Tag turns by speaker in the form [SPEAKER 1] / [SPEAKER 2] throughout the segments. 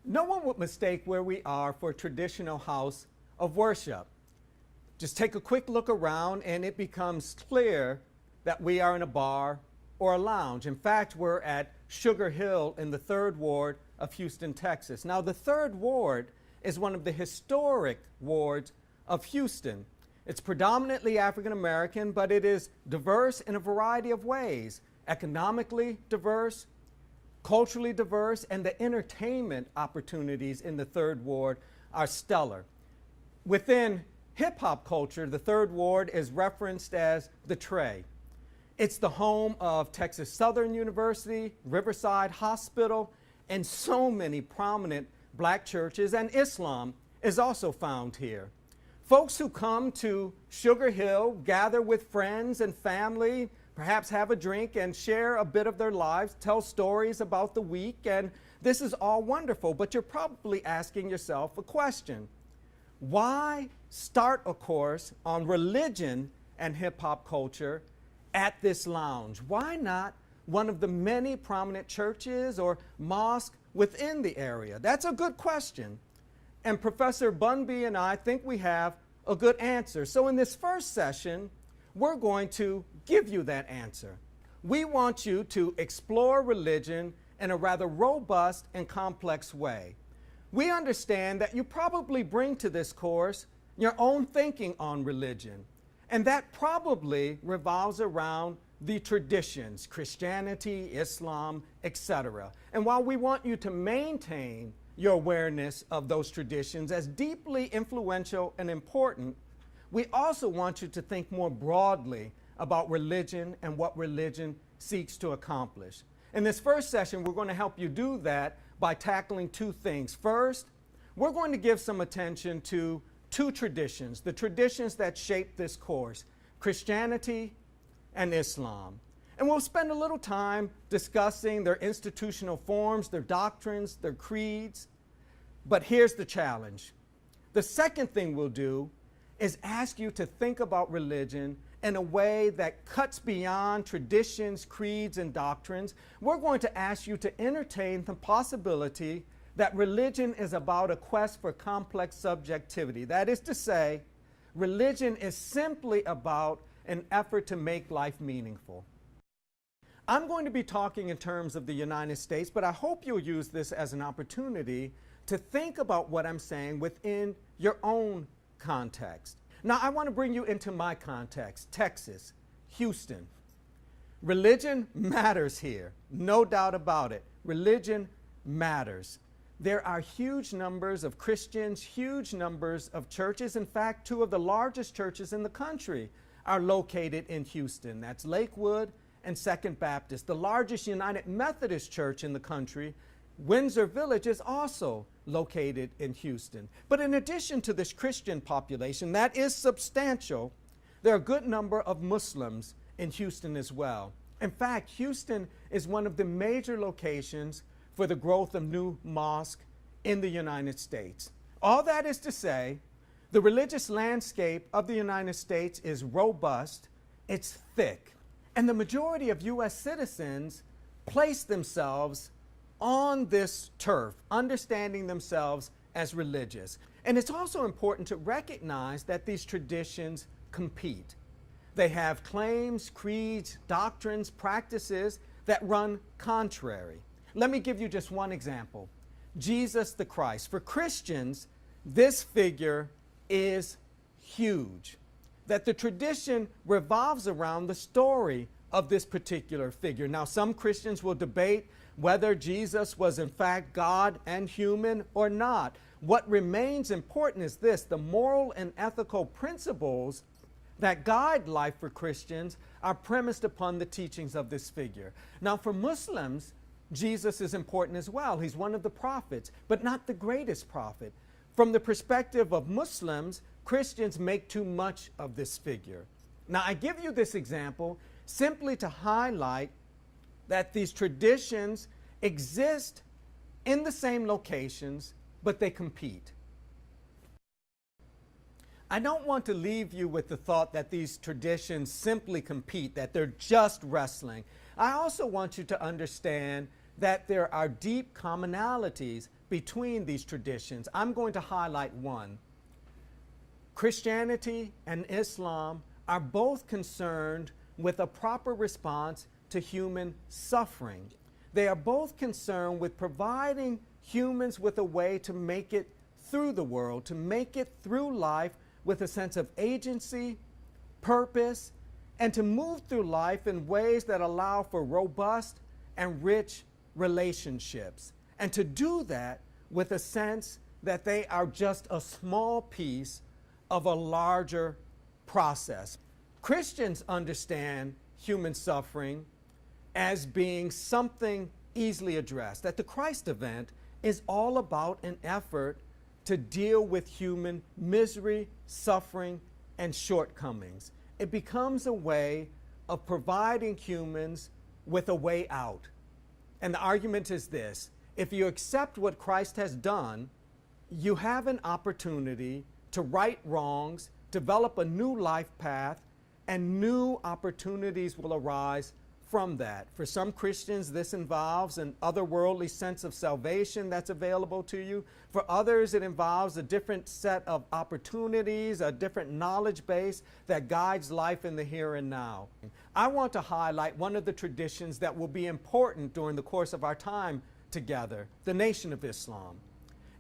[SPEAKER 1] No one would mistake where we are for a traditional house of worship. Just take a quick look around and it becomes clear that we are in a bar or a lounge. In fact, we're at Sugar Hill in the 3rd Ward of Houston, Texas. Now, the 3rd Ward is one of the historic wards of Houston. It's predominantly African American, but it is diverse in a variety of ways. Economically diverse, culturally diverse, and the entertainment opportunities in the 3rd Ward are stellar. Within hip-hop culture, the 3rd Ward is referenced as the Tray. It's the home of Texas Southern University, Riverside Hospital, and so many prominent black churches, and Islam is also found here. Folks who come to Sugar Hill gather with friends and family, perhaps have a drink and share a bit of their lives, tell stories about the week, and this is all wonderful, but you're probably asking yourself a question. Why start a course on religion and hip-hop culture at this lounge? Why not one of the many prominent churches or mosques within the area? That's a good question. And Professor Bunby and I think we have a good answer. So in this first session, we're going to give you that answer. We want you to explore religion in a rather robust and complex way. We understand that you probably bring to this course your own thinking on religion, and that probably revolves around the traditions, Christianity, Islam, etc. And while we want you to maintain your awareness of those traditions as deeply influential and important, we also want you to think more broadly about religion and what religion seeks to accomplish. In this first session, we're going to help you do that by tackling two things. First, we're going to give some attention to two traditions, the traditions that shape this course, Christianity and Islam. And we'll spend a little time discussing their institutional forms, their doctrines, their creeds. But here's the challenge. The second thing we'll do is ask you to think about religion in a way that cuts beyond traditions, creeds, and doctrines. We're going to ask you to entertain the possibility that religion is about a quest for complex subjectivity. That is to say, religion is simply about an effort to make life meaningful. I'm going to be talking in terms of the United States, but I hope you'll use this as an opportunity to think about what I'm saying within your own context. Now, I want to bring you into my context, Texas, Houston. Religion matters here, no doubt about it. Religion matters. There are huge numbers of Christians, huge numbers of churches. In fact, two of the largest churches in the country are located in Houston. That's Lakewood and Second Baptist. The largest United Methodist church in the country, Windsor Village, is also located in Houston. But in addition to this Christian population that is substantial, there are a good number of Muslims in Houston as well. In fact, Houston is one of the major locations for the growth of new mosques in the United States. All that is to say, the religious landscape of the United States is robust, it's thick, and the majority of U.S. citizens place themselves on this turf, understanding themselves as religious. And it's also important to recognize that these traditions compete. They have claims, creeds, doctrines, practices that run contrary. Let me give you just one example. Jesus the Christ. For Christians, this figure is huge. That the tradition revolves around the story of this particular figure. Now, some Christians will debate whether Jesus was in fact God and human or not. What remains important is this: the moral and ethical principles that guide life for Christians are premised upon the teachings of this figure. Now, for Muslims, Jesus is important as well. He's one of the prophets, but not the greatest prophet. From the perspective of Muslims, Christians make too much of this figure. Now, I give you this example simply to highlight that these traditions exist in the same locations, but they compete. I don't want to leave you with the thought that these traditions simply compete, that they're just wrestling. I also want you to understand that there are deep commonalities between these traditions. I'm going to highlight one. Christianity and Islam are both concerned with a proper response to human suffering. They are both concerned with providing humans with a way to make it through the world, to make it through life with a sense of agency, purpose, and to move through life in ways that allow for robust and rich relationships. And to do that with a sense that they are just a small piece of a larger process. Christians understand human suffering as being something easily addressed, that the Christ event is all about an effort to deal with human misery, suffering, and shortcomings. It becomes a way of providing humans with a way out. And the argument is this: if you accept what Christ has done, you have an opportunity to right wrongs, develop a new life path, and new opportunities will arise from that. For some Christians, this involves an otherworldly sense of salvation that's available to you. For others, it involves a different set of opportunities, a different knowledge base that guides life in the here and now. I want to highlight one of the traditions that will be important during the course of our time together, the Nation of Islam.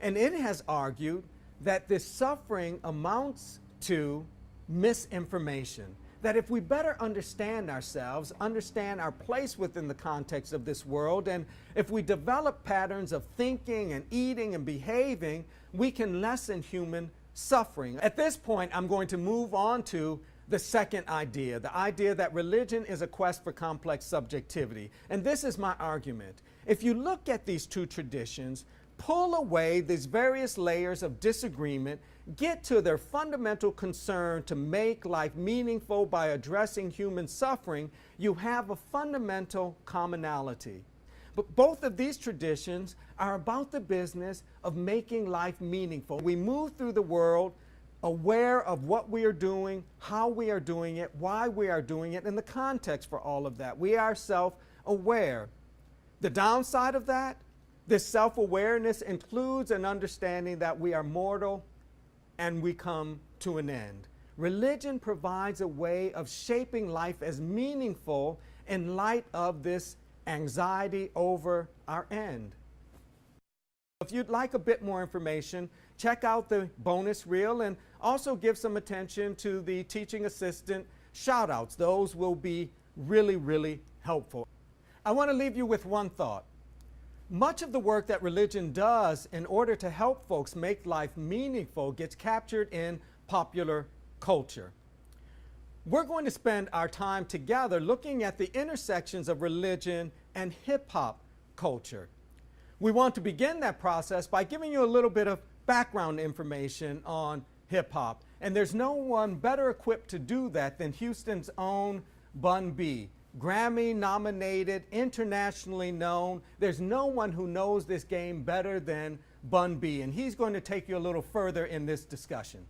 [SPEAKER 1] And it has argued that this suffering amounts to misinformation. That if we better understand ourselves, understand our place within the context of this world, and if we develop patterns of thinking and eating and behaving, we can lessen human suffering. At this point, I'm going to move on to the second idea, the idea that religion is a quest for complex subjectivity. And this is my argument. If you look at these two traditions, pull away these various layers of disagreement, get to their fundamental concern to make life meaningful by addressing human suffering, you have a fundamental commonality. But both of these traditions are about the business of making life meaningful. We move through the world aware of what we are doing, how we are doing it, why we are doing it, and the context for all of that. We are self-aware. The downside of that, this self-awareness includes an understanding that we are mortal and we come to an end. Religion provides a way of shaping life as meaningful in light of this anxiety over our end. If you'd like a bit more information, check out the bonus reel and also give some attention to the teaching assistant shout-outs. Those will be really, really helpful. I want to leave you with one thought. Much of the work that religion does in order to help folks make life meaningful gets captured in popular culture. We're going to spend our time together looking at the intersections of religion and hip-hop culture. We want to begin that process by giving you a little bit of background information on hip-hop. And there's no one better equipped to do that than Houston's own Bun B. Grammy-nominated, internationally known. There's no one who knows this game better than Bun B, and he's going to take you a little further in this discussion.